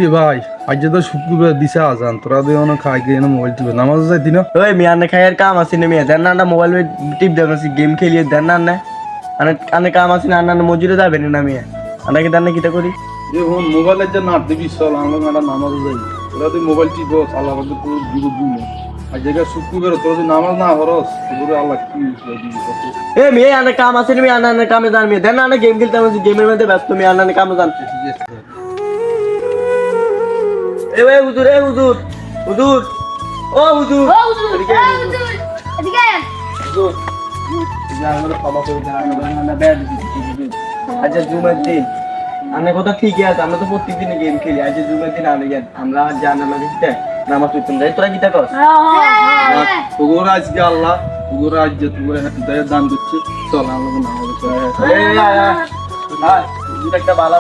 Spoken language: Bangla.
রে ভাই আজ তো শুক্রবার দিছে আজান তোরা দুই অনেক খাই গিয়ে মোবাইল টিপে নামাজ যাইতি না ওই মিয়া না খাইয়ের কাম আছে না মিয়া দেন না মোবাইল টিপ দেন গেম খেলিয়ে দেন না আনে কাম আছে না আন্না মজুরে যাবে না মিয়া আন্নাকে দেন না কিটা করি দেখুন মোবাইলের যে নাট দিবি চল আমরা ম্যাডাম নামাজ যাই তোরা তুই মোবাইল টিপো আল্লাহ পাকে তোর দিব দিন আর জায়গা শুক্রবার তোরা যদি নামাজ না হরস তোরে আল্লাহ কি দিবি এ মিয়া আনে কাম আছে না মিয়া আন্না কামে যান মিয়া দেন না গেম খেলতে আছে গেমের মধ্যে ব্যস্ত মিয়া আন্না কামে যান এ ভাই হুজুর হুজুর ও হুজুর এদিকে আয়। হুজুর যা আমরা ক্ষমা করে দেন আমরা ব্যাড দিছি আচ্ছা জুমার দিন আমরা কথা ঠিকই আছে আমরা তো প্রত্যেকদিন গেম খেলি আজ জুমার দিন আনে গেল আমরা জানা লাগে নামাজ পড়তাম যাই তোরা কিটা কর তোর আজকে আল্লাহ তোর আজ যে তোর হাতে দান দিচ্ছে চল আমরা নামাজ এই একটা বালা